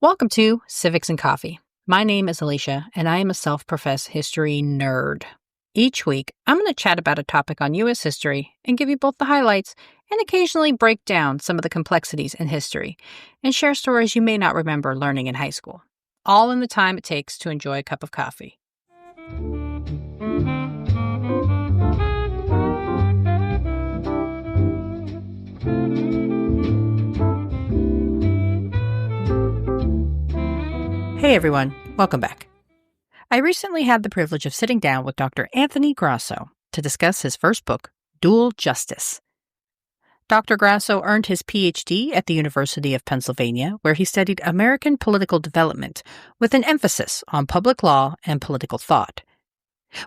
Welcome to Civics and Coffee. My name is Alicia, and I am a self-professed history nerd. Each week, I'm going to chat about a topic on U.S. history and give you both the highlights and occasionally break down some of the complexities in history and share stories you may not remember learning in high school, all in the time it takes to enjoy a cup of coffee. Hey everyone, welcome back. I recently had the privilege of sitting down with Dr. Anthony Grasso to discuss his first book, Dual Justice. Dr. Grasso earned his PhD at the University of Pennsylvania, where he studied American political development with an emphasis on public law and political thought.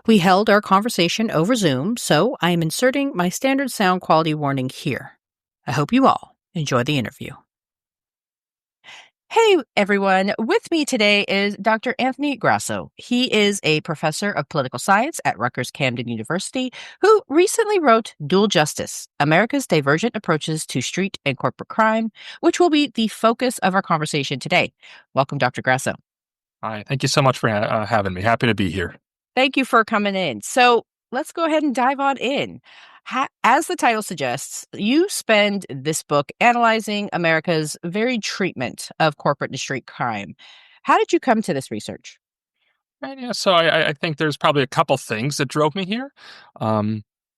We held our conversation over Zoom, so I am inserting my standard sound quality warning here. I hope you all enjoy the interview. Hey, everyone. With me today is Dr. Anthony Grasso. He is a professor of political science at Rutgers-Camden University who recently wrote Dual Justice, America's Divergent Approaches to Street and Corporate Crime, which will be the focus of our conversation today. Welcome, Dr. Grasso. Hi, thank you so much for having me. Happy to be here. Thank you for coming in. So let's go ahead and dive on in. As the title suggests, you spend this book analyzing America's varied treatment of corporate and street crime. How did you come to this research? Right, yeah, so I think there's probably a couple things that drove me here.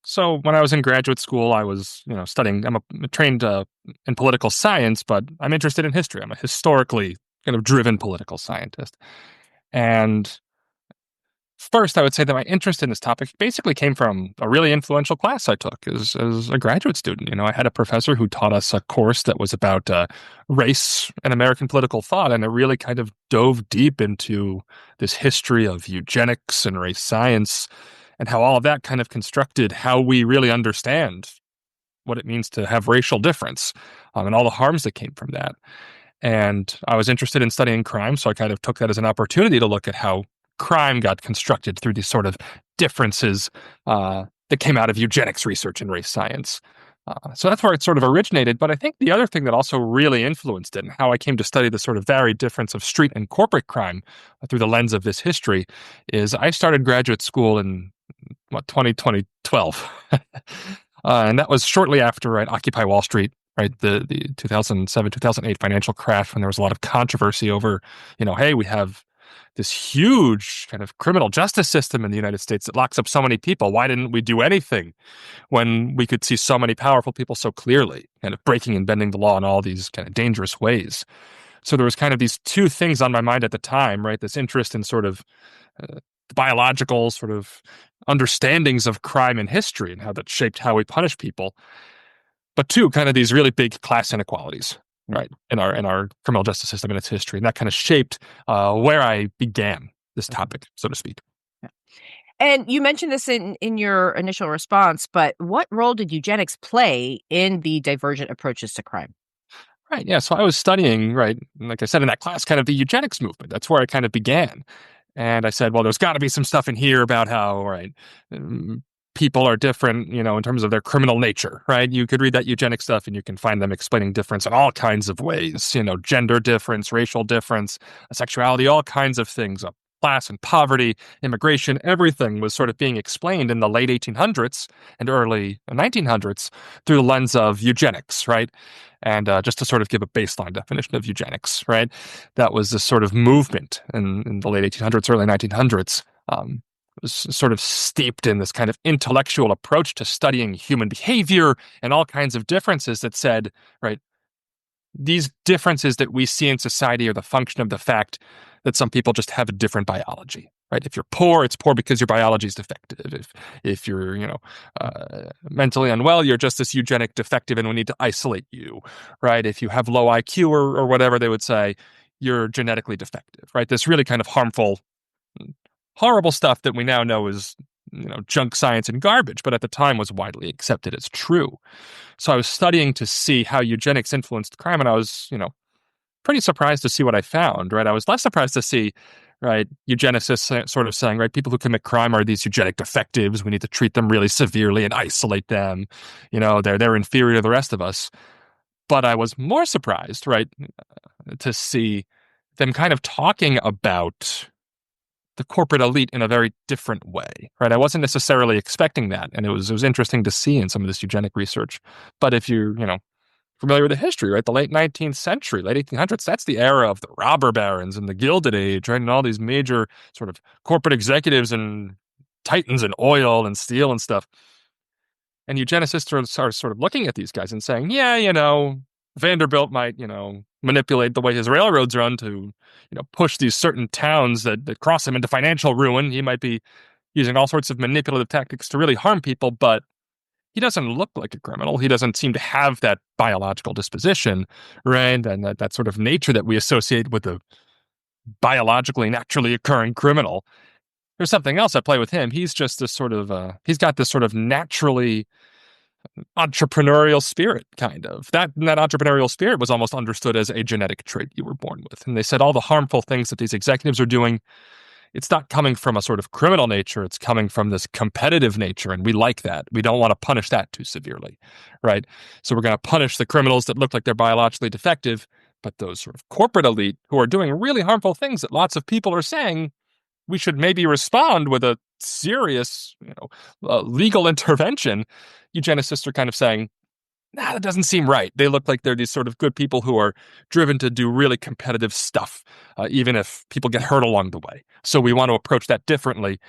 So when I was in graduate school, I was studying. I'm trained in political science, but I'm interested in history. I'm a historically kind of driven political scientist, and first, I would say that my interest in this topic basically came from a really influential class I took as a graduate student. I had a professor who taught us a course that was about race and American political thought, and it really kind of dove deep into this history of eugenics and race science and how all of that kind of constructed how we really understand what it means to have racial difference and all the harms that came from that. And I was interested in studying crime, so I kind of took that as an opportunity to look at how crime got constructed through these sort of differences that came out of eugenics research and race science. So that's where it sort of originated. But I think the other thing that also really influenced it and how I came to study the sort of varied difference of street and corporate crime through the lens of this history is I started graduate school in 2012. And that was shortly after Occupy Wall Street, right? The 2007, 2008 financial crash, when there was a lot of controversy over, hey, we have this huge kind of criminal justice system in the United States that locks up so many people. Why didn't we do anything when we could see so many powerful people so clearly kind of breaking and bending the law in all these kind of dangerous ways? So there was kind of these two things on my mind at the time, right? This interest in sort of biological sort of understandings of crime and history and how that shaped how we punish people. But two, kind of these really big class inequalities, right, in our criminal justice system and its history. And that kind of shaped where I began this topic, so to speak. Yeah. And you mentioned this in your initial response, but what role did eugenics play in the divergent approaches to crime? Right, yeah. So I was studying, right, like I said in that class, kind of the eugenics movement. That's where I kind of began. And I said, well, there's got to be some stuff in here about how, right, people are different, in terms of their criminal nature, right? You could read that eugenic stuff and you can find them explaining difference in all kinds of ways, gender difference, racial difference, sexuality, all kinds of things, class and poverty, immigration, everything was sort of being explained in the late 1800s and early 1900s through the lens of eugenics, right? And just to sort of give a baseline definition of eugenics, right? That was this sort of movement in the late 1800s, early 1900s, was sort of steeped in this kind of intellectual approach to studying human behavior and all kinds of differences that said, right, these differences that we see in society are the function of the fact that some people just have a different biology, right? If you're poor, it's poor because your biology is defective. If you're, mentally unwell, you're just this eugenic defective and we need to isolate you, right? If you have low IQ or whatever they would say, you're genetically defective, right? This really kind of harmful, horrible stuff that we now know is, junk science and garbage, but at the time was widely accepted as true. So I was studying to see how eugenics influenced crime, and I was, pretty surprised to see what I found, right? I was less surprised to see, right, eugenicists sort of saying, right, people who commit crime are these eugenic defectives. We need to treat them really severely and isolate them. They're inferior to the rest of us. But I was more surprised, right, to see them kind of talking about the corporate elite in a very different way, right? I wasn't necessarily expecting that, and it was interesting to see in some of this eugenic research. But if you're, familiar with the history, right? The late 19th century, late 1800s, that's the era of the robber barons and the Gilded Age, right? And all these major sort of corporate executives and titans in oil and steel and stuff. And eugenicists are sort of looking at these guys and saying, yeah, Vanderbilt might, manipulate the way his railroads run to, push these certain towns that cross him into financial ruin. He might be using all sorts of manipulative tactics to really harm people, but he doesn't look like a criminal. He doesn't seem to have that biological disposition, right? And that sort of nature that we associate with a biologically, naturally occurring criminal. There's something else at play with him. He's just this sort of, he's got this sort of naturally entrepreneurial spirit, kind of. That entrepreneurial spirit was almost understood as a genetic trait you were born with. And they said all the harmful things that these executives are doing, it's not coming from a sort of criminal nature. It's coming from this competitive nature. And we like that. We don't want to punish that too severely, right? So we're going to punish the criminals that look like they're biologically defective. But those sort of corporate elite who are doing really harmful things that lots of people are saying, we should maybe respond with a serious, legal intervention. Eugenicists are kind of saying, that doesn't seem right. They look like they're these sort of good people who are driven to do really competitive stuff, even if people get hurt along the way. So we want to approach that differently.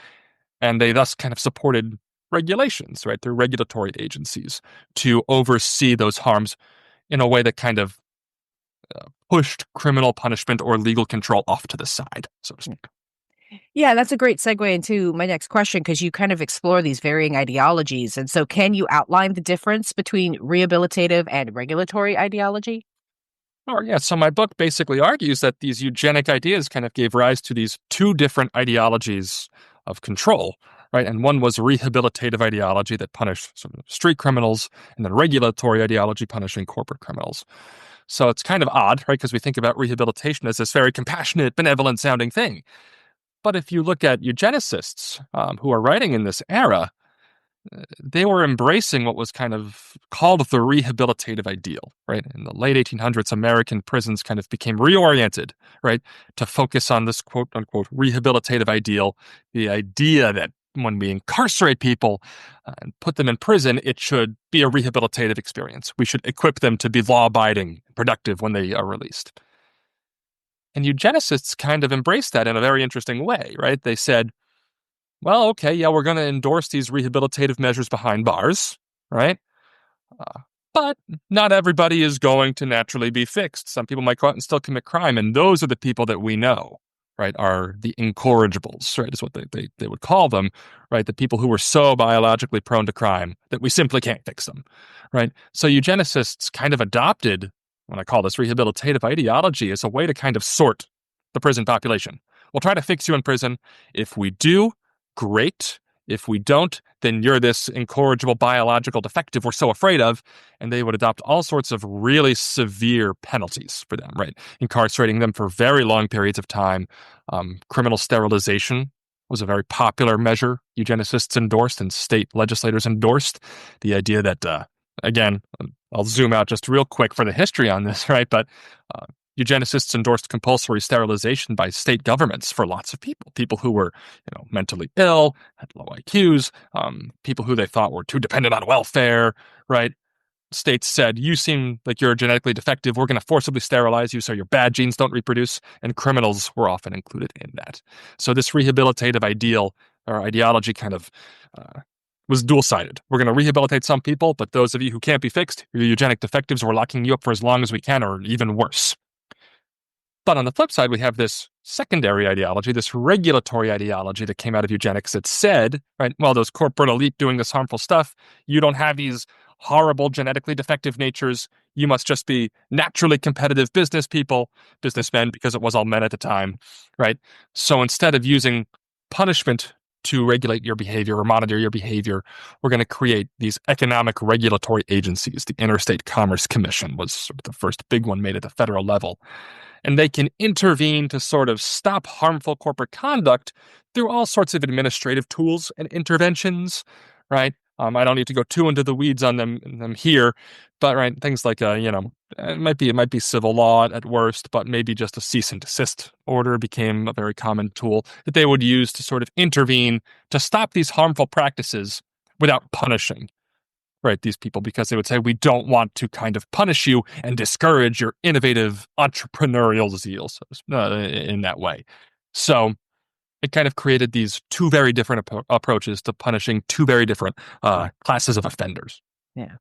And they thus kind of supported regulations, right? They're regulatory agencies to oversee those harms in a way that kind of pushed criminal punishment or legal control off to the side, so to speak. Yeah, that's a great segue into my next question because you kind of explore these varying ideologies. And so, can you outline the difference between rehabilitative and regulatory ideology? Or yeah, so my book basically argues that these eugenic ideas kind of gave rise to these two different ideologies of control, right? And one was rehabilitative ideology that punished sort of street criminals, and then regulatory ideology punishing corporate criminals. So it's kind of odd, right? Because we think about rehabilitation as this very compassionate, benevolent sounding thing. But if you look at eugenicists who are writing in this era, they were embracing what was kind of called the rehabilitative ideal, right? In the late 1800s, American prisons kind of became reoriented, right, to focus on this quote unquote rehabilitative ideal, the idea that when we incarcerate people and put them in prison, it should be a rehabilitative experience. We should equip them to be law-abiding, productive when they are released. And eugenicists kind of embraced that in a very interesting way, right? They said, well, okay, yeah, we're going to endorse these rehabilitative measures behind bars, right? But not everybody is going to naturally be fixed. Some people might go out and still commit crime, and those are the people that we know, right, are the incorrigibles, right, is what they would call them, right? The people who were so biologically prone to crime that we simply can't fix them, right? So eugenicists kind of adopted what I call this rehabilitative ideology as a way to kind of sort the prison population. We'll try to fix you in prison. If we do, great. If we don't, then you're this incorrigible biological defective we're so afraid of. And they would adopt all sorts of really severe penalties for them, right? Incarcerating them for very long periods of time. Criminal sterilization was a very popular measure eugenicists endorsed and state legislators endorsed. The idea that, again, I'll zoom out just real quick for the history on this, right? But eugenicists endorsed compulsory sterilization by state governments for lots of people who were, mentally ill, had low IQs, people who they thought were too dependent on welfare, right? States said, you seem like you're genetically defective. We're going to forcibly sterilize you so your bad genes don't reproduce. And criminals were often included in that. So this rehabilitative ideal or ideology kind of was dual-sided. We're going to rehabilitate some people, but those of you who can't be fixed, you're eugenic defectives, we're locking you up for as long as we can, or even worse. But on the flip side, we have this secondary ideology, this regulatory ideology that came out of eugenics that said, right, well, those corporate elite doing this harmful stuff, you don't have these horrible genetically defective natures. You must just be naturally competitive businessmen, because it was all men at the time, right? So instead of using punishment to regulate your behavior or monitor your behavior, we're going to create these economic regulatory agencies. The Interstate Commerce Commission was sort of the first big one made at the federal level. And they can intervene to sort of stop harmful corporate conduct through all sorts of administrative tools and interventions, right? I don't need to go too into the weeds on them here, but right, things like it might be civil law at worst, but maybe just a cease and desist order became a very common tool that they would use to sort of intervene to stop these harmful practices without punishing, right, these people, because they would say, we don't want to kind of punish you and discourage your innovative entrepreneurial zeal in that way. So it kind of created these two very different approaches to punishing two very different classes of offenders. Yeah.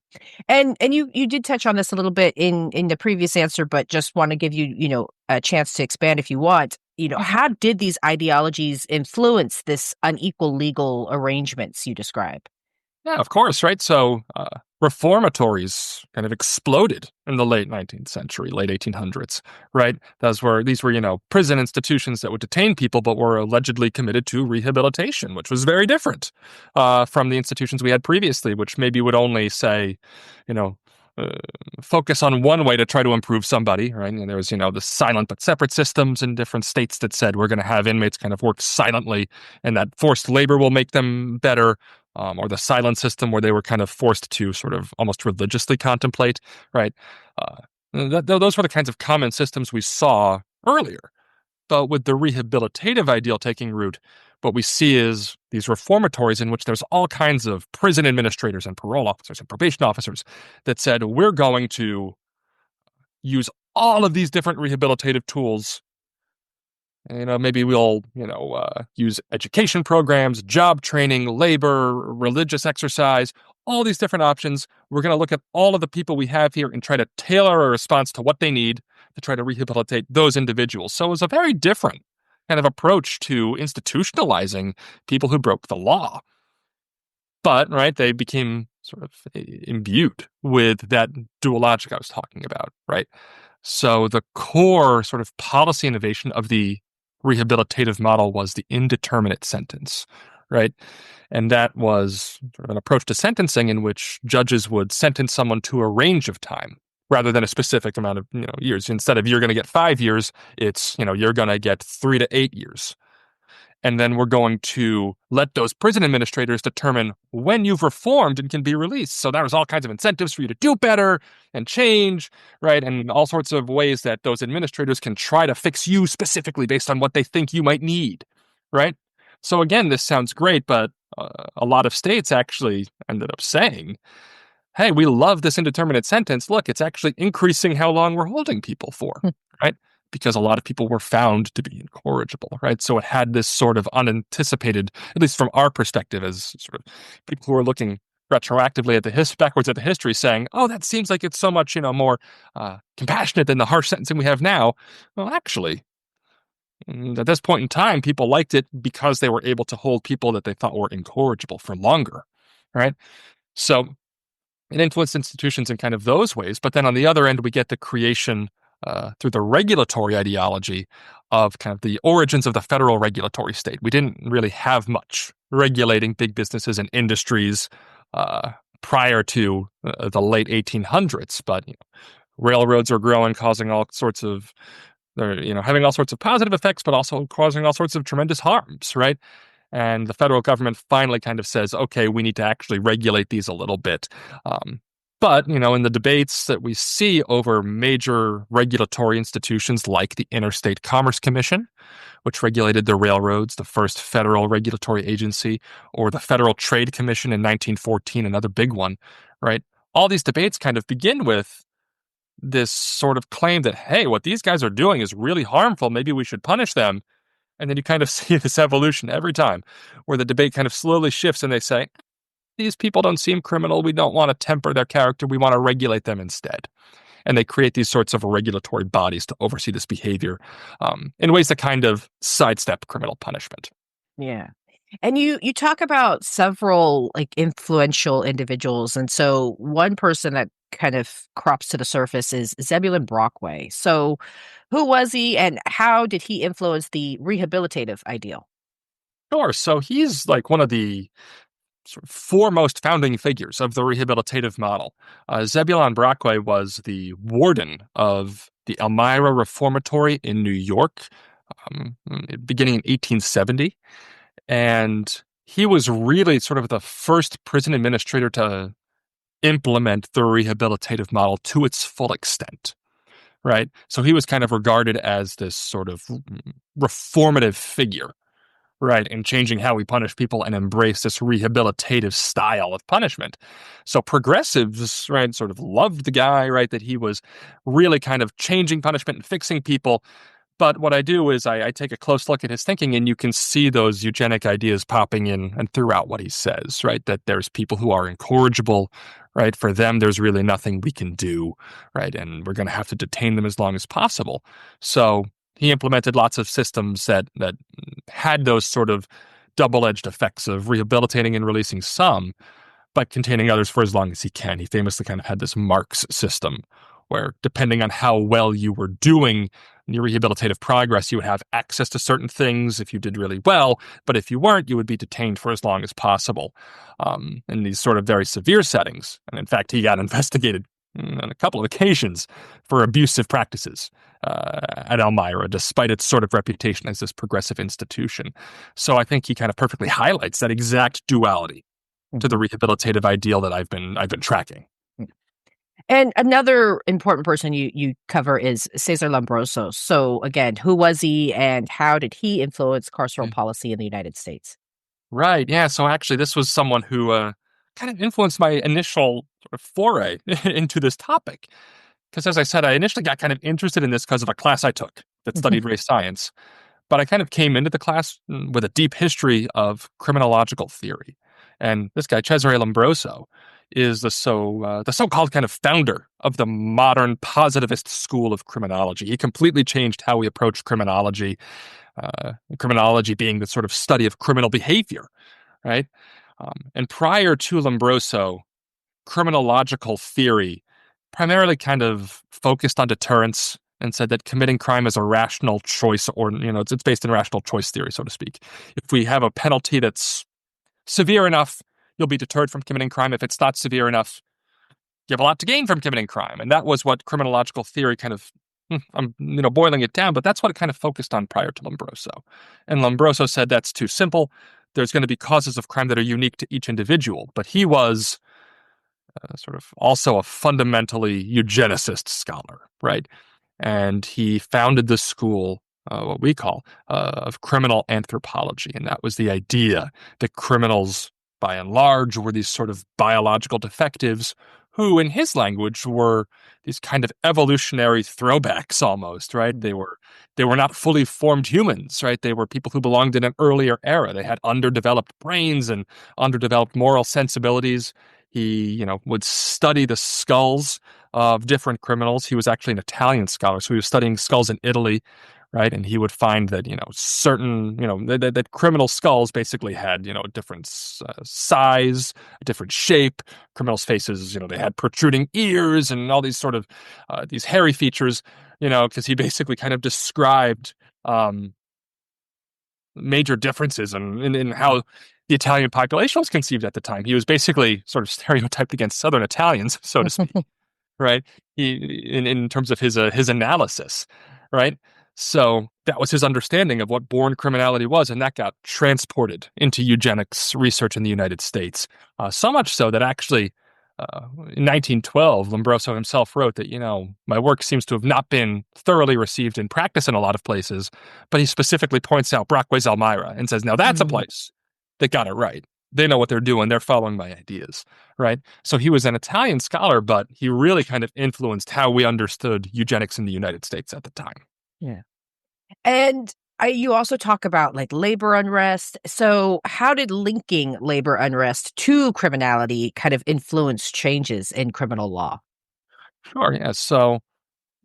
And you did touch on this a little bit in the previous answer, but just want to give you, a chance to expand if you want. How did these ideologies influence this unequal legal arrangements you describe? Yeah, of course, right? So reformatories kind of exploded in the late 19th century, late 1800s, right? These were, prison institutions that would detain people, but were allegedly committed to rehabilitation, which was very different from the institutions we had previously, which maybe would only say, you know, focus on one way to try to improve somebody, right? And there was, the silent but separate systems in different states that said we're going to have inmates kind of work silently, and that forced labor will make them better. Or the silent system where they were kind of forced to sort of almost religiously contemplate, right? Those were the kinds of common systems we saw earlier. But with the rehabilitative ideal taking root, what we see is these reformatories in which there's all kinds of prison administrators and parole officers and probation officers that said, we're going to use all of these different rehabilitative tools. Maybe we'll, use education programs, job training, labor, religious exercise, all these different options. We're going to look at all of the people we have here and try to tailor a response to what they need to try to rehabilitate those individuals. So it was a very different kind of approach to institutionalizing people who broke the law. But, right, they became sort of imbued with that dual logic I was talking about, right? So the core sort of policy innovation of the rehabilitative model was the indeterminate sentence, right? And that was sort of an approach to sentencing in which judges would sentence someone to a range of time rather than a specific amount of years. Instead of you're going to get 5 years, it's you're going to get 3 to 8 years. And then we're going to let those prison administrators determine when you've reformed and can be released. So there's all kinds of incentives for you to do better and change, right? And all sorts of ways that those administrators can try to fix you specifically based on what they think you might need, right? So again, this sounds great, but a lot of states actually ended up saying, hey, we love this indeterminate sentence. Look, it's actually increasing how long we're holding people for, right? Because a lot of people were found to be incorrigible, right? So it had this sort of unanticipated, at least from our perspective, as sort of people who are looking retroactively at backwards at the history, saying, "Oh, that seems like it's so much, more compassionate than the harsh sentencing we have now." Well, actually, at this point in time, people liked it because they were able to hold people that they thought were incorrigible for longer, right? So it influenced institutions in kind of those ways. But then on the other end, we get the creation through the regulatory ideology of kind of the origins of the federal regulatory state. We didn't really have much regulating big businesses and industries prior to the late 1800s, but railroads are growing, causing all sorts of, having all sorts of positive effects, but also causing all sorts of tremendous harms, right? And the federal government finally kind of says, okay, we need to actually regulate these a little bit. But, in the debates that we see over major regulatory institutions like the Interstate Commerce Commission, which regulated the railroads, the first federal regulatory agency, or the Federal Trade Commission in 1914, another big one, right? All these debates kind of begin with this sort of claim that, hey, what these guys are doing is really harmful. Maybe we should punish them. And then you kind of see this evolution every time where the debate kind of slowly shifts and they say, these people don't seem criminal. We don't want to temper their character. We want to regulate them instead. And they create these sorts of regulatory bodies to oversee this behavior in ways that kind of sidestep criminal punishment. Yeah. And you talk about several influential individuals. And so one person that kind of crops to the surface is Zebulon Brockway. So who was he and how did he influence the rehabilitative ideal? Sure. So he's like one of the sort of foremost founding figures of the rehabilitative model. Zebulon Brockway was the warden of the Elmira Reformatory in New York, beginning in 1870. And he was really sort of the first prison administrator to implement the rehabilitative model to its full extent, right? So he was kind of regarded as this sort of reformative figure, right, in changing how we punish people and embrace this rehabilitative style of punishment. So progressives, right, sort of loved the guy, right, that he was really kind of changing punishment and fixing people. But what I do is I take a close look at his thinking, and you can see those eugenic ideas popping in and throughout what he says, right? That there's people who are incorrigible, right? For them, there's really nothing we can do, right? And we're going to have to detain them as long as possible. So he implemented lots of systems that had those sort of double-edged effects of rehabilitating and releasing some, but containing others for as long as he can. He famously kind of had this Marx system where, depending on how well you were doing in your rehabilitative progress, you would have access to certain things if you did really well, but if you weren't, you would be detained for as long as possible in these sort of very severe settings. And in fact, he got investigated on a couple of occasions for abusive practices at Elmira, despite its sort of reputation as this progressive institution. So I think he kind of perfectly highlights that exact duality to the rehabilitative ideal that I've been tracking. And another important person you cover is Cesar Lombroso. So again, who was he and how did he influence carceral policy in the United States? Right. Yeah. So actually, this was someone who kind of influenced my initial sort of foray into this topic. Because as I said, I initially got kind of interested in this because of a class I took that studied race science. But I kind of came into the class with a deep history of criminological theory. And this guy, Cesare Lombroso, is the so-called kind of founder of the modern positivist school of criminology. He completely changed how we approach criminology, criminology being the sort of study of criminal behavior, right? And prior to Lombroso, criminological theory primarily kind of focused on deterrence and said that committing crime is a rational choice, or, it's based in rational choice theory, so to speak. If we have a penalty that's severe enough, you'll be deterred from committing crime. If it's not severe enough, you have a lot to gain from committing crime. And that was what criminological theory kind of, I'm boiling it down, but that's what it kind of focused on prior to Lombroso. And Lombroso said that's too simple. There's going to be causes of crime that are unique to each individual. But he was sort of also a fundamentally eugenicist scholar, right? And he founded the school, what we call, of criminal anthropology. And that was the idea that criminals, by and large, were these sort of biological defectives who, in his language, were these kind of evolutionary throwbacks almost, right? They were not fully formed humans, right? They were people who belonged in an earlier era. They had underdeveloped brains and underdeveloped moral sensibilities. He, would study the skulls of different criminals. He was actually an Italian scholar, so he was studying skulls in Italy, right? And he would find that, certain, that criminal skulls basically had, a different size, a different shape. Criminals' faces, they had protruding ears and all these sort of these hairy features, because he basically kind of described major differences in how the Italian population was conceived at the time. He was basically sort of stereotyped against Southern Italians, so to speak, right? In terms of his analysis, right? So that was his understanding of what born criminality was, and that got transported into eugenics research in the United States. So much so that actually, in 1912, Lombroso himself wrote that, my work seems to have not been thoroughly received in practice in a lot of places, but he specifically points out Brockway's Elmira and says, now that's a place that got it right. They know what they're doing. They're following my ideas, right? So he was an Italian scholar, but he really kind of influenced how we understood eugenics in the United States at the time. Yeah. And you also talk about like labor unrest. So how did linking labor unrest to criminality kind of influence changes in criminal law? Sure, yeah. So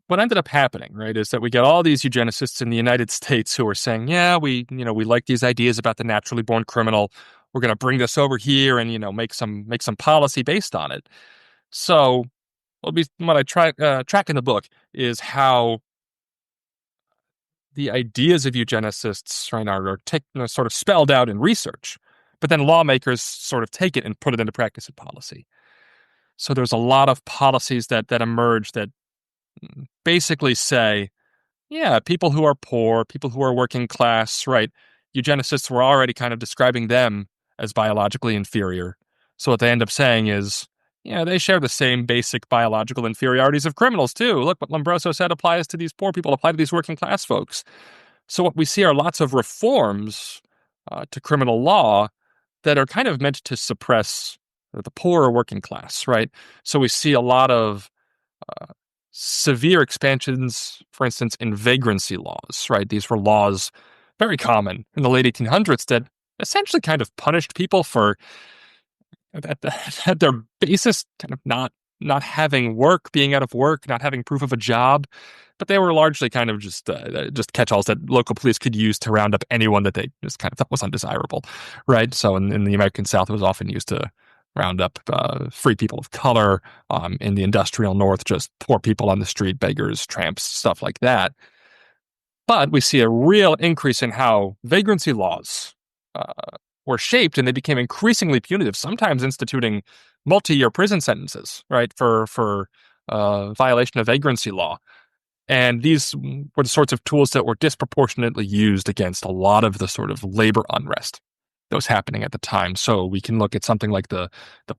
what ended up happening, right, is that we get all these eugenicists in the United States who are saying, yeah, we like these ideas about the naturally born criminal. We're going to bring this over here and, make some policy based on it. So what I track in the book is how the ideas of eugenicists, right, are sort of spelled out in research, but then lawmakers sort of take it and put it into practice and policy. So there's a lot of policies that emerge that basically say, yeah, people who are poor, people who are working class, right? Eugenicists were already kind of describing them as biologically inferior. So what they end up saying is, yeah, they share the same basic biological inferiorities of criminals too. Look, what Lombroso said applies to these poor people, apply to these working class folks. So what we see are lots of reforms to criminal law that are kind of meant to suppress the poorer working class, right? So we see a lot of severe expansions, for instance, in vagrancy laws, right? These were laws very common in the late 1800s that essentially kind of punished people for at their basis kind of not having work, being out of work, not having proof of a job, but they were largely kind of just catch-alls that local police could use to round up anyone that they just kind of thought was undesirable, right? So in the American South, it was often used to round up free people of color. In the industrial North, just poor people on the street, beggars, tramps, stuff like that. But we see a real increase in how vagrancy laws were shaped, and they became increasingly punitive, sometimes instituting multi-year prison sentences, right, for violation of vagrancy law. And these were the sorts of tools that were disproportionately used against a lot of the sort of labor unrest that was happening at the time. So we can look at something like the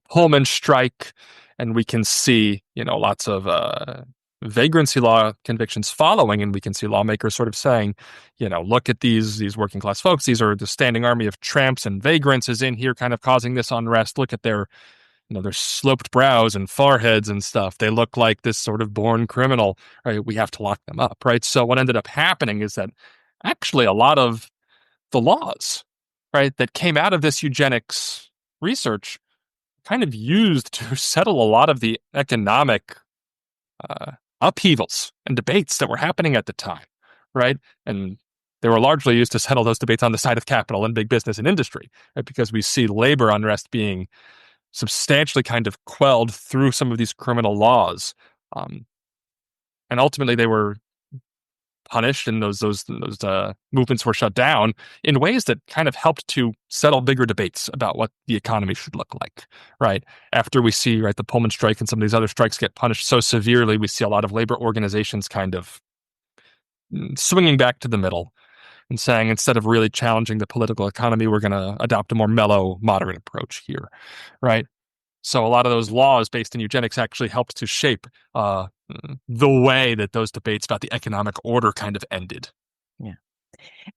Pullman strike, and we can see, lots of vagrancy law convictions following, and we can see lawmakers sort of saying, look at these working class folks. These are the standing army of tramps and vagrants is in here kind of causing this unrest. Look at their sloped brows and foreheads and stuff. They look like this sort of born criminal, right? We have to lock them up, right? So what ended up happening is that actually a lot of the laws, right, that came out of this eugenics research kind of used to settle a lot of the economic upheavals and debates that were happening at the time, right? And they were largely used to settle those debates on the side of capital and big business and industry, right? Because we see labor unrest being substantially kind of quelled through some of these criminal laws. And ultimately they were punished, and those movements were shut down in ways that kind of helped to settle bigger debates about what the economy should look like, right? After we see, right, the Pullman strike and some of these other strikes get punished so severely, we see a lot of labor organizations kind of swinging back to the middle and saying, instead of really challenging the political economy, we're going to adopt a more mellow, moderate approach here, right? So a lot of those laws based in eugenics actually helped to shape the way that those debates about the economic order kind of ended. Yeah.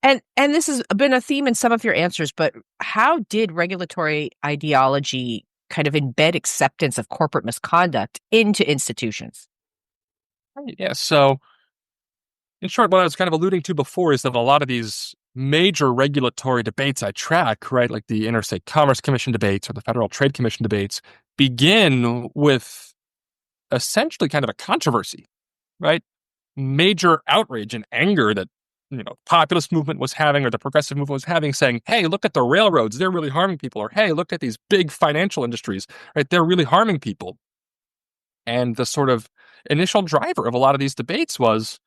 And this has been a theme in some of your answers, but how did regulatory ideology kind of embed acceptance of corporate misconduct into institutions? Yeah, so in short, what I was kind of alluding to before is that a lot of these major regulatory debates I track, right, like the Interstate Commerce Commission debates or the Federal Trade Commission debates, begin with essentially kind of a controversy, right? Major outrage and anger that, populist movement was having or the progressive movement was having, saying, hey, look at the railroads, they're really harming people. Or, hey, look at these big financial industries, right? They're really harming people. And the sort of initial driver of a lot of these debates was,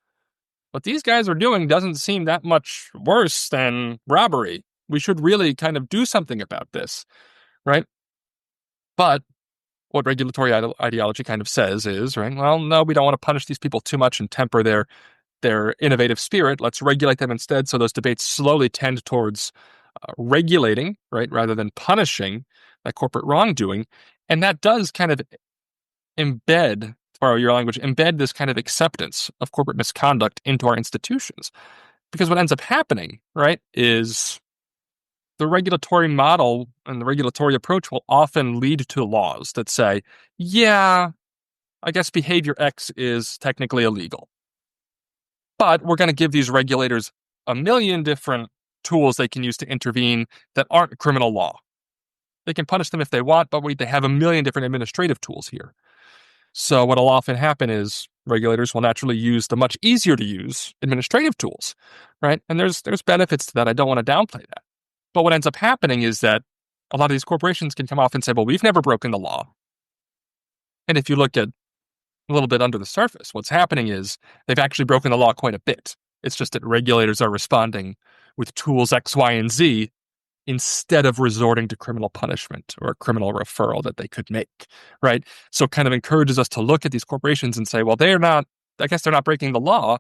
what these guys are doing doesn't seem that much worse than robbery. We should really kind of do something about this, right? But what regulatory ideology kind of says is, right, well, no, we don't want to punish these people too much and temper their innovative spirit. Let's regulate them instead. So those debates slowly tend towards regulating, right, rather than punishing that corporate wrongdoing. And that does kind of embed, to borrow your language, embed this kind of acceptance of corporate misconduct into our institutions. Because what ends up happening, right, is the regulatory model and the regulatory approach will often lead to laws that say, yeah, I guess behavior X is technically illegal, but we're going to give these regulators a million different tools they can use to intervene that aren't criminal law. They can punish them if they want, but they have a million different administrative tools here. So what will often happen is regulators will naturally use the much easier to use administrative tools, right? And there's benefits to that. I don't want to downplay that. But what ends up happening is that a lot of these corporations can come off and say, well, we've never broken the law. And if you look at a little bit under the surface, what's happening is they've actually broken the law quite a bit. It's just that regulators are responding with tools X, Y, and Z instead of resorting to criminal punishment or a criminal referral that they could make, right? So it kind of encourages us to look at these corporations and say, well, they're not breaking the law.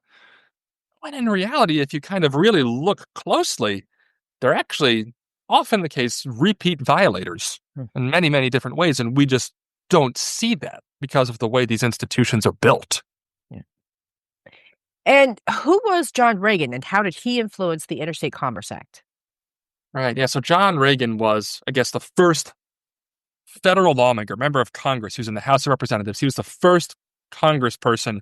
When in reality, if you kind of really look closely, they're actually often the case, repeat violators in many, many different ways. And we just don't see that because of the way these institutions are built. Yeah. And who was John Reagan, and how did he influence the Interstate Commerce Act? Right. Yeah. So John Reagan was, I guess, the first federal lawmaker, member of Congress, who's in the House of Representatives. He was the first congressperson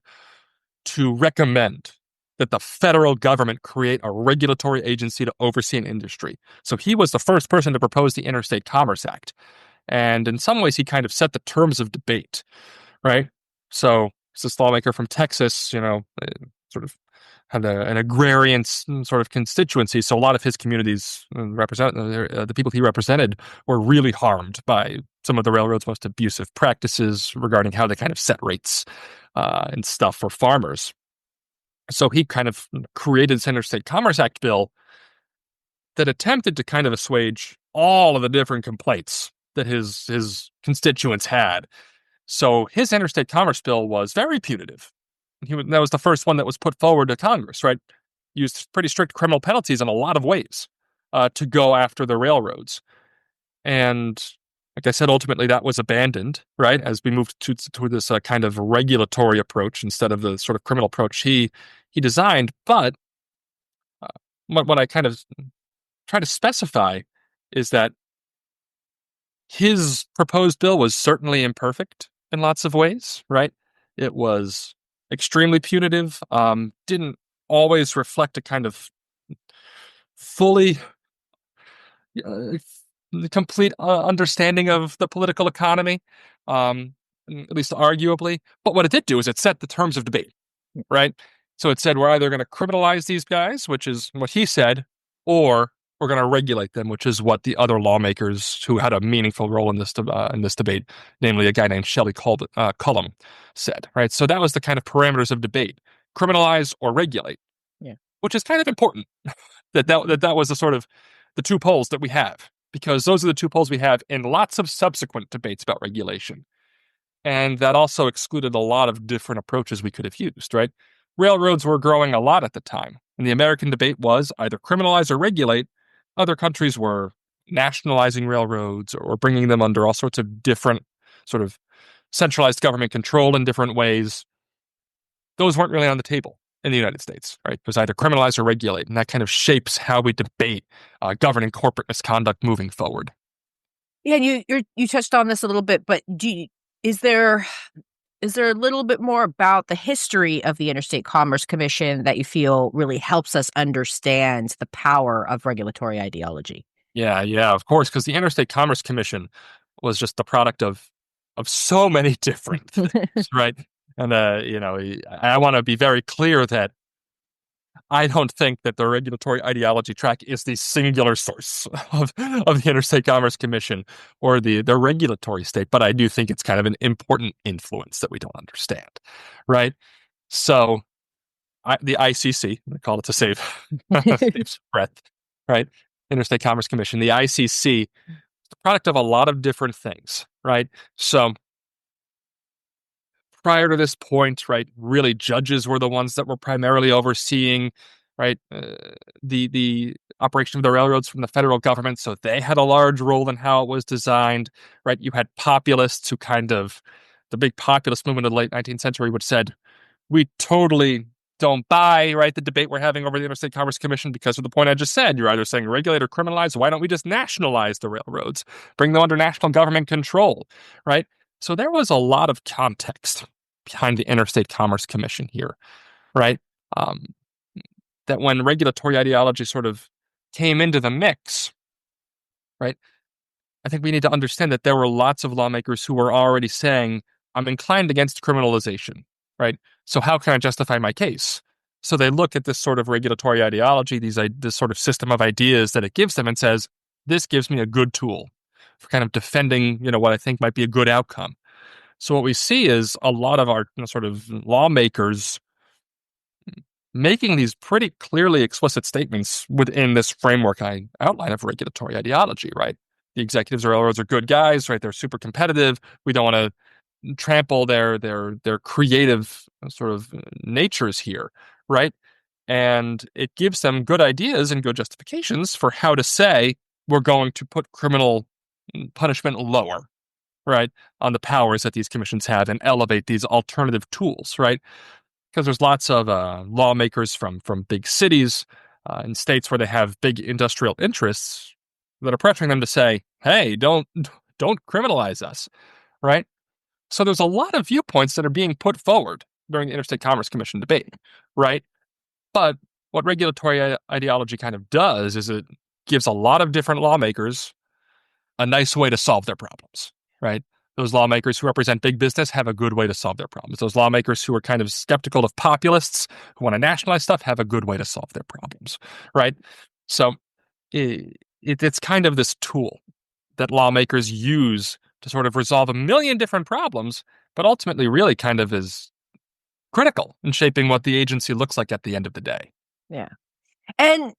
to recommend that the federal government create a regulatory agency to oversee an industry. So he was the first person to propose the Interstate Commerce Act. And in some ways, he kind of set the terms of debate, right? So this lawmaker from Texas, sort of had an agrarian sort of constituency. So a lot of his communities the people he represented were really harmed by some of the railroad's most abusive practices regarding how they kind of set rates and stuff for farmers. So he kind of created this Interstate Commerce Act bill that attempted to kind of assuage all of the different complaints that his constituents had. So his interstate commerce bill was very punitive. That was the first one that was put forward to Congress, right? Used pretty strict criminal penalties in a lot of ways to go after the railroads. And like I said, ultimately that was abandoned, right? As we moved to this kind of regulatory approach instead of the sort of criminal approach he designed. But what I kind of try to specify is that his proposed bill was certainly imperfect in lots of ways, right? It was extremely punitive, didn't always reflect a kind of fully complete understanding of the political economy, at least arguably. But what it did do is it set the terms of debate, right? So it said we're either going to criminalize these guys, which is what he said, or we're going to regulate them, which is what the other lawmakers who had a meaningful role in this debate, namely a guy named Shelley Cullom, said. Right, so that was the kind of parameters of debate: criminalize or regulate. Yeah, which is kind of important that was the sort of the two poles that we have, because those are the two poles we have in lots of subsequent debates about regulation, and that also excluded a lot of different approaches we could have used. Right, railroads were growing a lot at the time, and the American debate was either criminalize or regulate. Other countries were nationalizing railroads or bringing them under all sorts of different sort of centralized government control in different ways. Those weren't really on the table in the United States, right? It was either criminalize or regulate, and that kind of shapes how we debate governing corporate misconduct moving forward. Yeah, and you touched on this a little bit, but is there a little bit more about the history of the Interstate Commerce Commission that you feel really helps us understand the power of regulatory ideology? Yeah, of course, because the Interstate Commerce Commission was just the product of so many different things, right? And I want to be very clear that I don't think that the regulatory ideology track is the singular source of the Interstate Commerce Commission or the regulatory state, but I do think it's kind of an important influence that we don't understand, right? So the ICC, I call it to save breath, right? Interstate Commerce Commission, the ICC, is the product of a lot of different things, right? So prior to this point, right, really judges were the ones that were primarily overseeing, right, the operation of the railroads from the federal government. So they had a large role in how it was designed, right? You had populists who the big populist movement of the late 19th century, which said, we totally don't buy, right, the debate we're having over the Interstate Commerce Commission because of the point I just said. You're either saying regulate or criminalize. Why don't we just nationalize the railroads, bring them under national government control, right? So there was a lot of context behind the Interstate Commerce Commission here, right? That when regulatory ideology sort of came into the mix, right? I think we need to understand that there were lots of lawmakers who were already saying, I'm inclined against criminalization, right? So how can I justify my case? So they look at this sort of regulatory ideology, this sort of system of ideas that it gives them, and says, this gives me a good tool for kind of defending, what I think might be a good outcome. So what we see is a lot of our sort of lawmakers making these pretty clearly explicit statements within this framework I outline of regulatory ideology, right? The executives of railroads are good guys, right? They're super competitive. We don't want to trample their creative sort of natures here, right? And it gives them good ideas and good justifications for how to say, we're going to put criminal punishment lower, right, on the powers that these commissions have and elevate these alternative tools, right? Because there's lots of lawmakers from big cities in states where they have big industrial interests that are pressuring them to say, "Hey, don't criminalize us," right? So there's a lot of viewpoints that are being put forward during the Interstate Commerce Commission debate, right? But what regulatory ideology kind of does is it gives a lot of different lawmakers a nice way to solve their problems, right? Those lawmakers who represent big business have a good way to solve their problems. Those lawmakers who are kind of skeptical of populists who want to nationalize stuff have a good way to solve their problems, right? So it's kind of this tool that lawmakers use to sort of resolve a million different problems, but ultimately really kind of is critical in shaping what the agency looks like at the end of the day. Yeah. And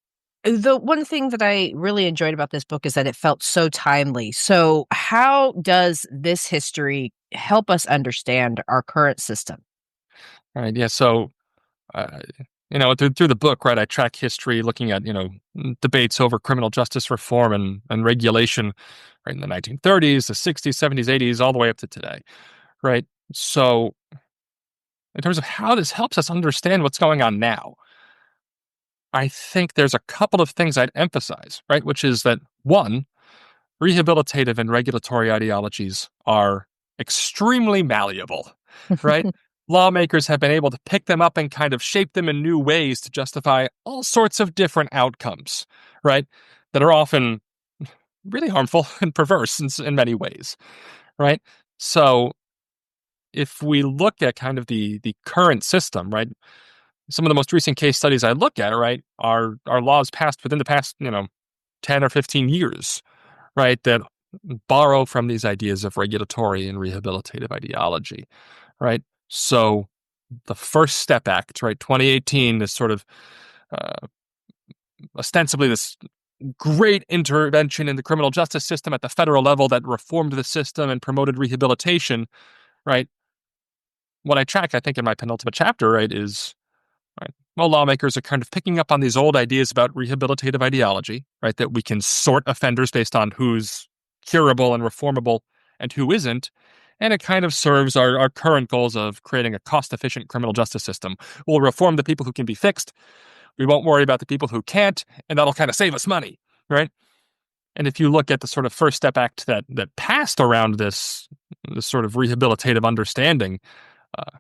the one thing that I really enjoyed about this book is that it felt so timely. So, how does this history help us understand our current system? Right. Yeah. So, uh, through the book, right, I track history looking at, debates over criminal justice reform and regulation, right, in the 1930s, the 60s, 70s, 80s, all the way up to today, right? So, in terms of how this helps us understand what's going on now, I think there's a couple of things I'd emphasize, right? Which is that one, rehabilitative and regulatory ideologies are extremely malleable, right? Lawmakers have been able to pick them up and kind of shape them in new ways to justify all sorts of different outcomes, right? That are often really harmful and perverse in many ways, right? So if we look at kind of the current system, right? Some of the most recent case studies I look at, right, are laws passed within the past, 10 or 15 years, right, that borrow from these ideas of regulatory and rehabilitative ideology, right? So the First Step Act, right, 2018 is sort of uh, ostensibly this great intervention in the criminal justice system at the federal level that reformed the system and promoted rehabilitation, right? What I track, I think, in my penultimate chapter, right, is right. Well, lawmakers are kind of picking up on these old ideas about rehabilitative ideology, right? That we can sort offenders based on who's curable and reformable and who isn't. And it kind of serves our current goals of creating a cost efficient criminal justice system. We'll reform the people who can be fixed. We won't worry about the people who can't. And that'll kind of save us money, right? And if you look at the sort of First Step Act that passed around this sort of rehabilitative understanding, uh,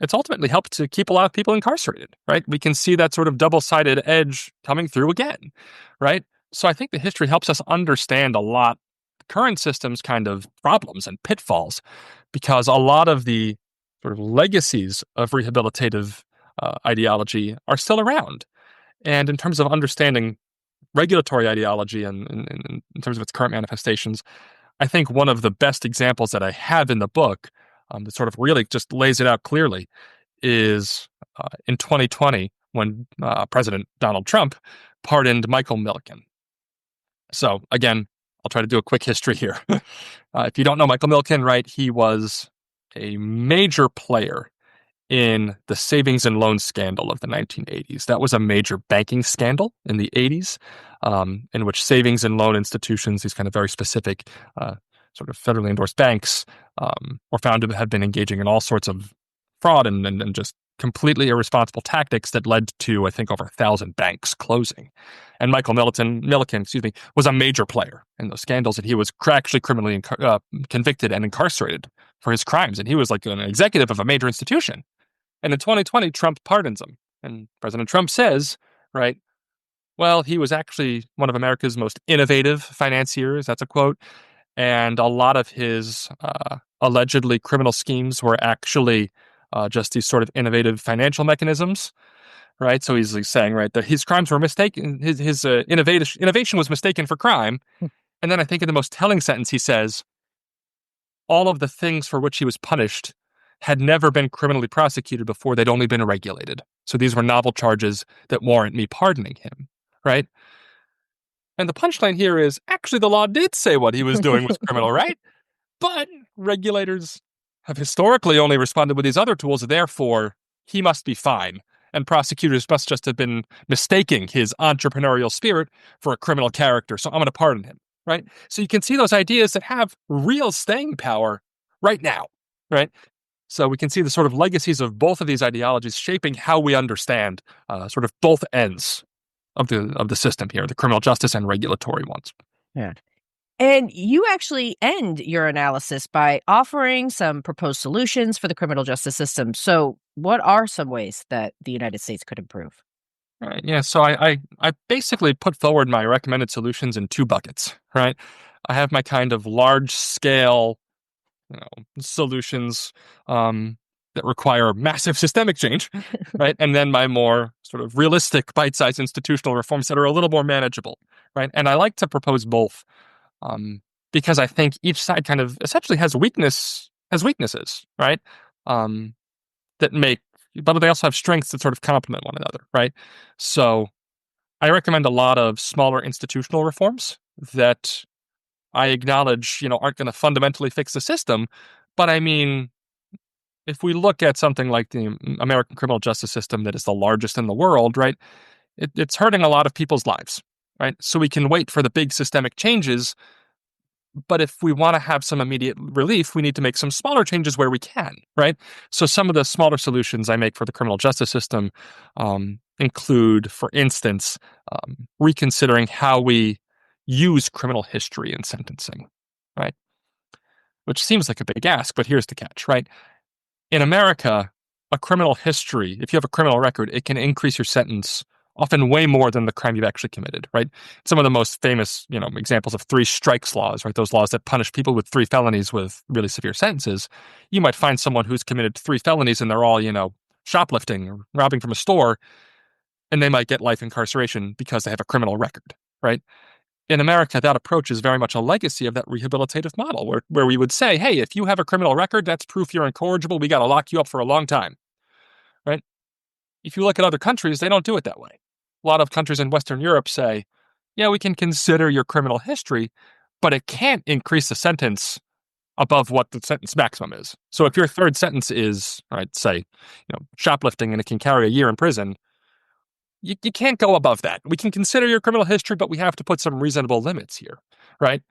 it's ultimately helped to keep a lot of people incarcerated, right? We can see that sort of double-sided edge coming through again, right? So I think the history helps us understand a lot the current system's kind of problems and pitfalls, because a lot of the sort of legacies of rehabilitative ideology are still around. And in terms of understanding regulatory ideology and in terms of its current manifestations, I think one of the best examples that I have in the book that sort of really just lays it out clearly is in 2020 when President Donald Trump pardoned Michael Milken. So again, I'll try to do a quick history here. If you don't know Michael Milken, right, he was a major player in the savings and loan scandal of the 1980s. That was a major banking scandal in the 80s, in which savings and loan institutions, these kind of very specific sort of federally endorsed banks, were found to have been engaging in all sorts of fraud and just completely irresponsible tactics that led to, I think, over 1,000 banks closing. And Michael Milken, was a major player in those scandals, and he was actually criminally convicted and incarcerated for his crimes. And he was like an executive of a major institution. And in 2020, Trump pardons him. And President Trump says, right, well, he was actually one of America's most innovative financiers. That's a quote. And a lot of his allegedly criminal schemes were actually just these sort of innovative financial mechanisms, right? So he's like saying, right, that his crimes were mistaken, his innovation was mistaken for crime. And then I think in the most telling sentence, he says, all of the things for which he was punished had never been criminally prosecuted before. They'd only been regulated. So these were novel charges that warrant me pardoning him, right? And the punchline here is actually the law did say what he was doing was criminal, right? But regulators have historically only responded with these other tools, therefore he must be fine. and prosecutors must just have been mistaking his entrepreneurial spirit for a criminal character, so I'm going to pardon him, right? So you can see those ideas that have real staying power right now, right? So we can see the sort of legacies of both of these ideologies shaping how we understand sort of both ends of the system here, the criminal justice and regulatory ones. Yeah. And you actually end your analysis by offering some proposed solutions for the criminal justice system. So, what are some ways that the United States could improve? Right. Yeah. So I basically put forward my recommended solutions in two buckets. Right. I have my kind of large scale, solutions that require massive systemic change, right? And then my more sort of realistic, bite-sized institutional reforms that are a little more manageable, right? And I like to propose both because I think each side kind of essentially has weaknesses, right? That make, but they also have strengths that sort of complement one another, right? So I recommend a lot of smaller institutional reforms that I acknowledge, aren't going to fundamentally fix the system. But I mean, if we look at something like the American criminal justice system that is the largest in the world, right, it's hurting a lot of people's lives, right? So we can wait for the big systemic changes. But if we want to have some immediate relief, we need to make some smaller changes where we can, right? So some of the smaller solutions I make for the criminal justice system include, for instance, reconsidering how we use criminal history in sentencing, right? Which seems like a big ask, but here's the catch, right? In America, a criminal history, if you have a criminal record, it can increase your sentence often way more than the crime you've actually committed, right? Some of the most famous, examples of three strikes laws, right? Those laws that punish people with 3 felonies with really severe sentences. You might find someone who's committed 3 felonies and they're all, shoplifting or robbing from a store, and they might get life incarceration because they have a criminal record, right? In America, that approach is very much a legacy of that rehabilitative model where we would say, hey, if you have a criminal record, that's proof you're incorrigible. We got to lock you up for a long time, right? If you look at other countries, they don't do it that way. A lot of countries in Western Europe say, yeah, we can consider your criminal history, but it can't increase the sentence above what the sentence maximum is. So if your third sentence is, say, shoplifting and it can carry a year in prison, you can't go above that. We can consider your criminal history, but we have to put some reasonable limits here, right?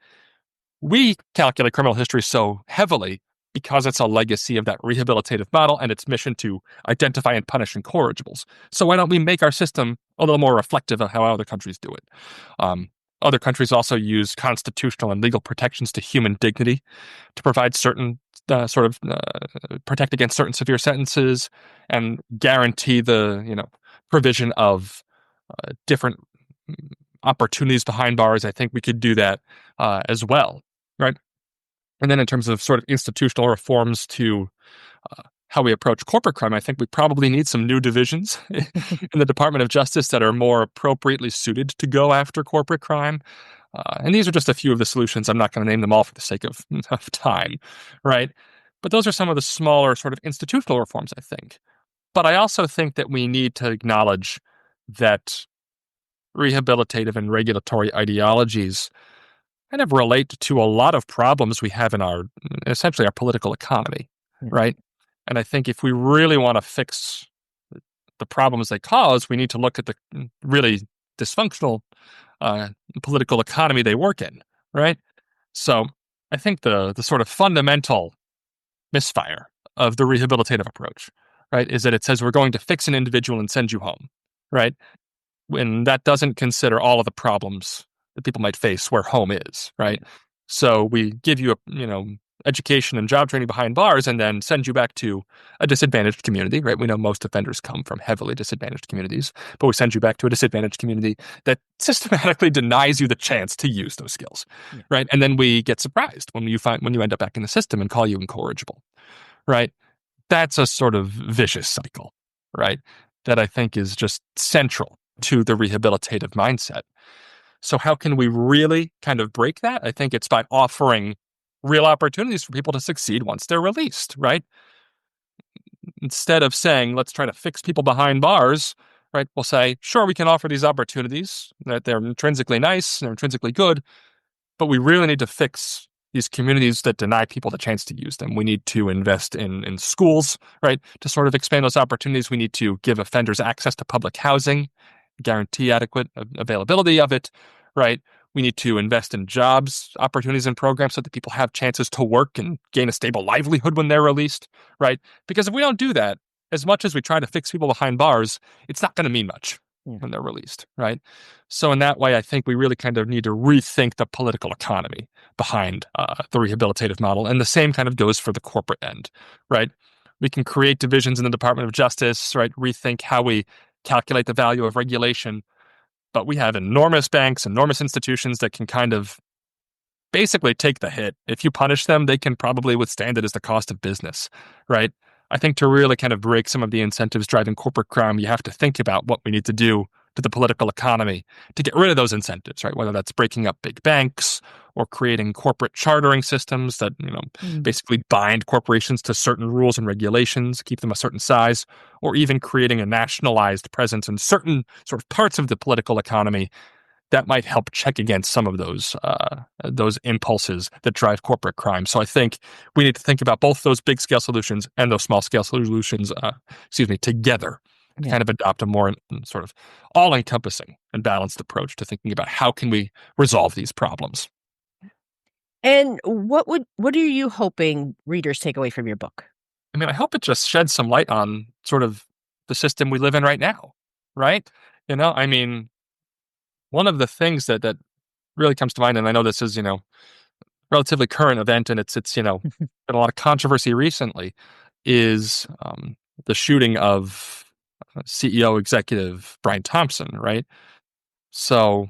We calculate criminal history so heavily because it's a legacy of that rehabilitative model and its mission to identify and punish incorrigibles. So why don't we make our system a little more reflective of how other countries do it? Other countries also use constitutional and legal protections to human dignity to provide certain protect against certain severe sentences and guarantee the provision of different opportunities behind bars. I think we could do that as well, right? And then in terms of sort of institutional reforms to how we approach corporate crime, I think we probably need some new divisions in the Department of Justice that are more appropriately suited to go after corporate crime. And these are just a few of the solutions. I'm not going to name them all for the sake of time, right? But those are some of the smaller sort of institutional reforms, I think. But I also think that we need to acknowledge that rehabilitative and regulatory ideologies kind of relate to a lot of problems we have in essentially our political economy, right? And I think if we really want to fix the problems they cause, we need to look at the really dysfunctional political economy they work in, right? So I think the sort of fundamental misfire of the rehabilitative approach, right, is that it says we're going to fix an individual and send you home, right? When that doesn't consider all of the problems that people might face where home is, right? So we give you education and job training behind bars and then send you back to a disadvantaged community, right? We know most offenders come from heavily disadvantaged communities, but we send you back to a disadvantaged community that systematically denies you the chance to use those skills, right? And then we get surprised when you end up back in the system and call you incorrigible, right? That's a sort of vicious cycle, right? That I think is just central to the rehabilitative mindset. So how can we really kind of break that? I think it's by offering real opportunities for people to succeed once they're released, right? Instead of saying, let's try to fix people behind bars, right? We'll say, sure, we can offer these opportunities, that they're intrinsically nice, they're intrinsically good, but we really need to fix these communities that deny people the chance to use them. We need to invest in schools, right, to sort of expand those opportunities. We need to give offenders access to public housing, guarantee adequate availability of it, right? We need to invest in jobs, opportunities, and programs so that people have chances to work and gain a stable livelihood when they're released, right? Because if we don't do that, as much as we try to fix people behind bars, it's not going to mean much when they're released, right? So in that way, I think we really kind of need to rethink the political economy behind the rehabilitative model. And the same kind of goes for the corporate end, right? We can create divisions in the Department of Justice, right? Rethink how we calculate the value of regulation. But we have enormous banks, enormous institutions that can kind of basically take the hit. If you punish them, they can probably withstand it as the cost of business, right? I think to really kind of break some of the incentives driving corporate crime, you have to think about what we need to do to the political economy to get rid of those incentives, right? Whether that's breaking up big banks or creating corporate chartering systems that, basically bind corporations to certain rules and regulations, keep them a certain size, or even creating a nationalized presence in certain sort of parts of the political economy that might help check against some of those impulses that drive corporate crime. So I think we need to think about both those big scale solutions and those small scale solutions, together, and kind of adopt a more sort of all encompassing and balanced approach to thinking about how can we resolve these problems. And what are you hoping readers take away from your book? I mean, I hope it just sheds some light on sort of the system we live in right now, right? I mean, one of the things that really comes to mind, and I know this is, relatively current event, and it's been a lot of controversy recently, is the shooting of CEO executive Brian Thompson, right? So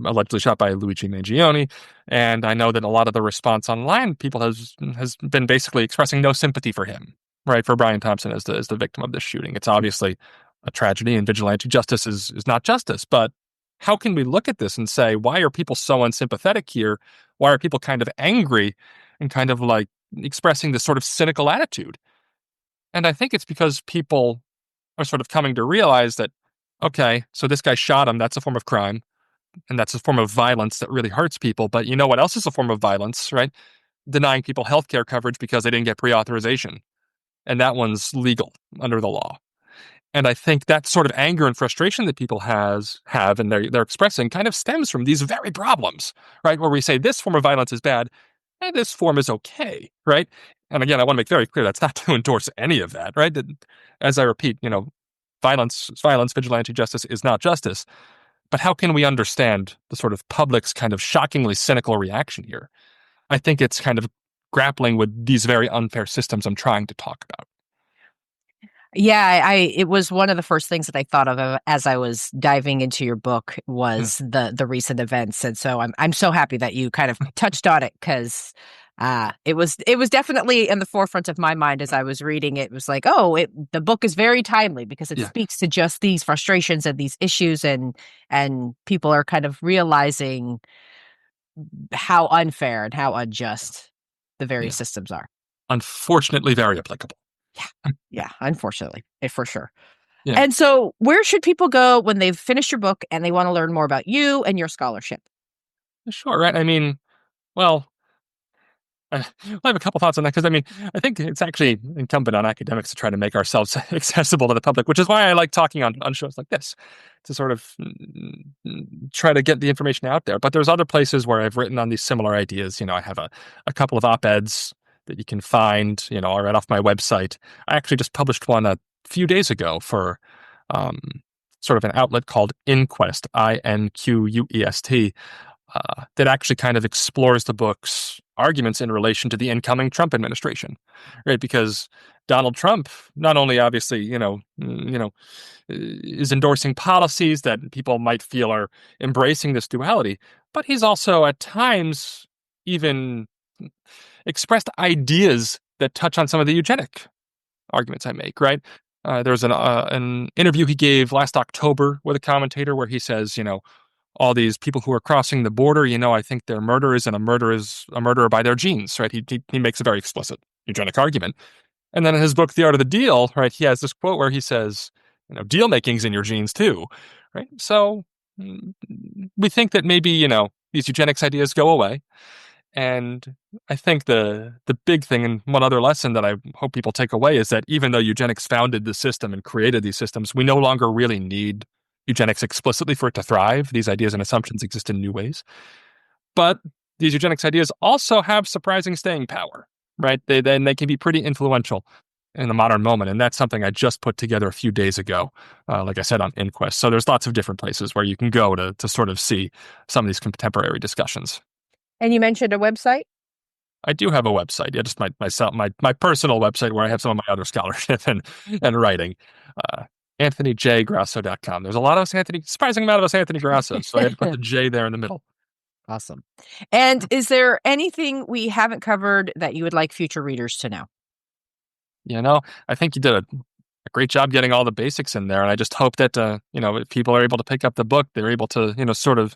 allegedly shot by Luigi Mangione, and I know that a lot of the response online, people has been basically expressing no sympathy for him, right? For Brian Thompson as the victim of this shooting. It's obviously a tragedy, and vigilante justice is not justice, but how can we look at this and say, why are people so unsympathetic here? Why are people kind of angry and kind of like expressing this sort of cynical attitude? And I think it's because people are sort of coming to realize that, okay, so this guy shot him, that's a form of crime, and that's a form of violence that really hurts people. But you know what else is a form of violence, right? Denying people healthcare coverage because they didn't get pre-authorization. And that one's legal under the law. And I think that sort of anger and frustration that people have and they're expressing kind of stems from these very problems, right? Where we say this form of violence is bad and this form is okay, right? And again, I want to make very clear that's not to endorse any of that, right? As I repeat, violence, vigilante justice is not justice. But how can we understand the sort of public's kind of shockingly cynical reaction here? I think it's kind of grappling with these very unfair systems I'm trying to talk about. Yeah, it was one of the first things that I thought of as I was diving into your book was the recent events, and so I'm so happy that you kind of touched on it because it was definitely in the forefront of my mind as I was reading it. It was like, the book is very timely because it speaks to just these frustrations and these issues, and people are kind of realizing how unfair and how unjust the various systems are. Unfortunately, very applicable. Yeah, unfortunately, for sure. Yeah. And so where should people go when they've finished your book and they want to learn more about you and your scholarship? Sure, right. I mean, well, I have a couple thoughts on that because I think it's actually incumbent on academics to try to make ourselves accessible to the public, which is why I like talking on shows like this to sort of try to get the information out there. But there's other places where I've written on these similar ideas. I have a couple of op-eds that you can find, right off my website. I actually just published one a few days ago for sort of an outlet called Inquest, Inquest, that actually kind of explores the book's arguments in relation to the incoming Trump administration, right? Because Donald Trump not only obviously, is endorsing policies that people might feel are embracing this duality, but he's also at times even expressed ideas that touch on some of the eugenic arguments I make, right? There's an interview he gave last October with a commentator where he says, all these people who are crossing the border, I think they're murderers, and a murderer is a murderer by their genes, right? He makes a very explicit eugenic argument. And then in his book, The Art of the Deal, right, he has this quote where he says, deal making's in your genes too, right? So we think that maybe, these eugenics ideas go away. And I think the big thing, and one other lesson that I hope people take away, is that even though eugenics founded the system and created these systems, we no longer really need eugenics explicitly for it to thrive. These ideas and assumptions exist in new ways. But these eugenics ideas also have surprising staying power, right? They can be pretty influential in the modern moment. And that's something I just put together a few days ago, like I said, on Inquest. So there's lots of different places where you can go to sort of see some of these contemporary discussions. And you mentioned a website? I do have a website. Yeah, just my personal website where I have some of my other scholarship and writing. AnthonyJGrasso.com. There's a lot of us surprising amount of us Anthony Grasso. So I had to put the J there in the middle. Awesome. And is there anything we haven't covered that you would like future readers to know? I think you did a great job getting all the basics in there. And I just hope that, if people are able to pick up the book, they're able to, sort of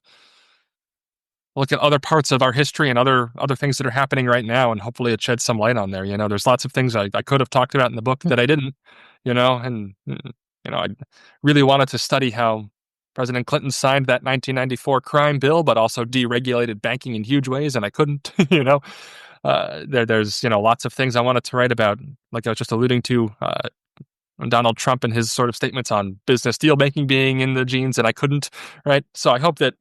look at other parts of our history and other things that are happening right now. And hopefully it sheds some light on there. There's lots of things I could have talked about in the book that I didn't, and, I really wanted to study how President Clinton signed that 1994 crime bill, but also deregulated banking in huge ways. And I couldn't, there's lots of things I wanted to write about, like I was just alluding to, Donald Trump and his sort of statements on business deal making being in the genes, and I couldn't, right? So I hope that,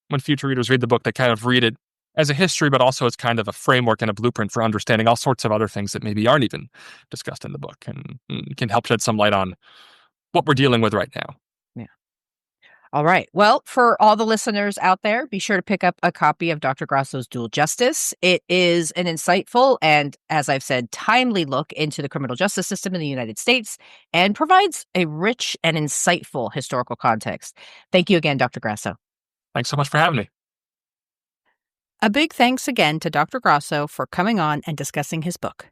when future readers read the book, they kind of read it as a history, but also as kind of a framework and a blueprint for understanding all sorts of other things that maybe aren't even discussed in the book, and can help shed some light on what we're dealing with right now. Yeah. All right. Well, for all the listeners out there, be sure to pick up a copy of Dr. Grasso's Dual Justice. It is an insightful and, as I've said, timely look into the criminal justice system in the United States and provides a rich and insightful historical context. Thank you again, Dr. Grasso. Thanks so much for having me. A big thanks again to Dr. Grasso for coming on and discussing his book.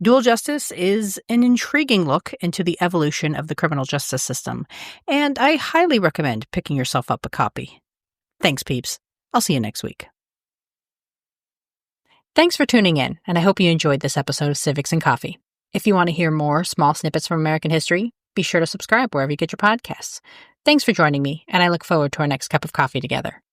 Dual Justice is an intriguing look into the evolution of the criminal justice system, and I highly recommend picking yourself up a copy. Thanks, peeps. I'll see you next week. Thanks for tuning in, and I hope you enjoyed this episode of Civics and Coffee. If you want to hear more small snippets from American history, be sure to subscribe wherever you get your podcasts. Thanks for joining me, and I look forward to our next cup of coffee together.